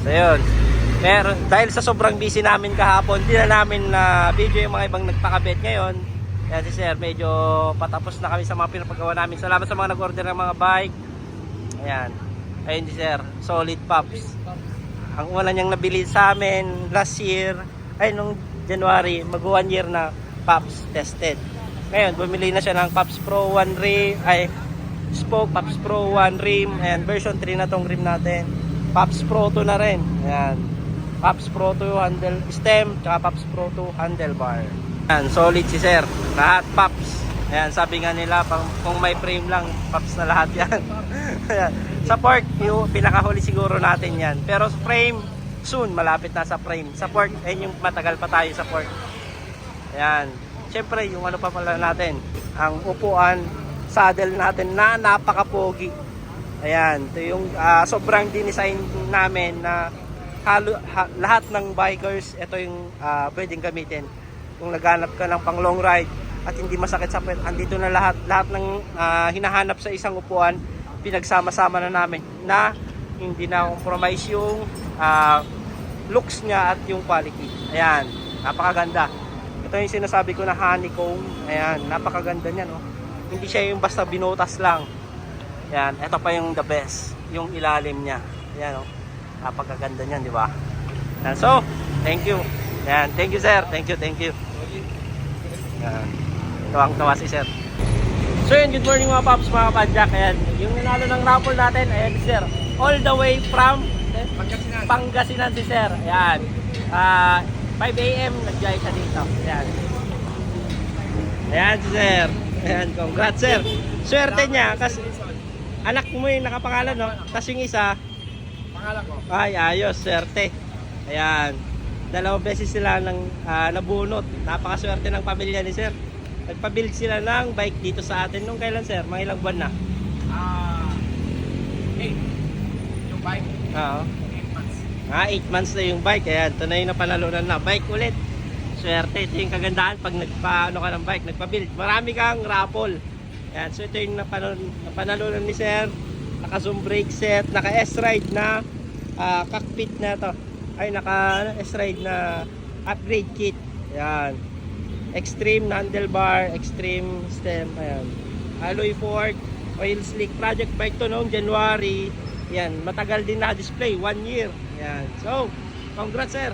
So yun. Pero dahil sa sobrang busy namin kahapon, hindi na namin na video yung mga ibang nagpakabit ngayon. Kaya si sir, medyo patapos na kami sa mga pinapagawa namin. Salamat sa mga nag-order ng mga bike. Ayan. Ayun si sir, solid pops. Ang una niyang nabili sa amin last year, ay nung January, mag 1 year na pops tested. Ngayon, bumili na siya ng Pops Pro 1 rim, ay spoke, Pops Pro 1 rim, and version 3 na tong rim natin. Pops Pro 2 na rin. Ayan. Pops Pro 2 handle stem, tsaka Pops Pro 2 handlebar. Ayan, solid si sir. Lahat Pops. Ayan, sabi nga nila, kung may frame lang, Pops na lahat yan. Ayan. Sa fork, yung pinakahuli siguro natin yan. Pero sa frame, soon, malapit na sa frame. Sa fork, ayun yung matagal pa tayo sa fork. Ayan. Siyempre, yung ano pa pala natin, ang upuan, saddle natin na napaka-pogi. Ayan, ito yung sobrang dinesign namin na lahat ng bikers, ito yung pwedeng gamitin. Kung naghanap ka ng pang long ride at hindi masakit sa puwet, andito na lahat ng hinahanap sa isang upuan, pinagsama-sama na namin na hindi na compromise yung looks niya at yung quality. Ayan, napakaganda. Ito yung sinasabi ko na honeycomb. Ayan, napakaganda niya, no? Hindi siya yung basta binutas lang. Ayan, ito pa yung the best, yung ilalim niya. Ayan, no? Napakaganda niyan, di ba? Ayan, so, thank you. Ayan, thank you sir. Thank you. Ayan, tuwang-tuwa si sir. So yun, good morning mga paps, mga padjak. Ayan, yung nanalo ng raffle natin, ayan si sir. All the way from Pangasinan si sir. Ayan. 5 AM nag-jay siya dito. Ayan. Ayan si sir. Ayan, congrats sir. Swerte niya kasi anak mo yung nakapangalan, no? Tapos yung isa, Pangalan ko. ay ayos, swerte. Ayan. 2 beses sila nabunot. Napakaswerte ng pamilya ni sir. Nagpa-build sila ng bike dito sa atin. Nung kailan sir? Mga ilang buwan na? 8. Yung bike. Oo. 8 months. 8 months na yung bike. Ayan, ito na yung napanalunan na bike ulit. Swerte. Ito yung kagandahan pag nagpa-ano ka ng bike, nagpa-build. Marami kang raffle. Ayan, so ito yung napanalunan ni sir. Naka-zoom brake set, naka-S-ride na cockpit na to. Ay, naka-S-ride na upgrade kit. Ayan. Extreme handlebar, extreme stem. Ayan. Alloy fork, oil slick. Project bike to noong January. Ayan, matagal din na display, 1 year. Ayan. So, congrats sir.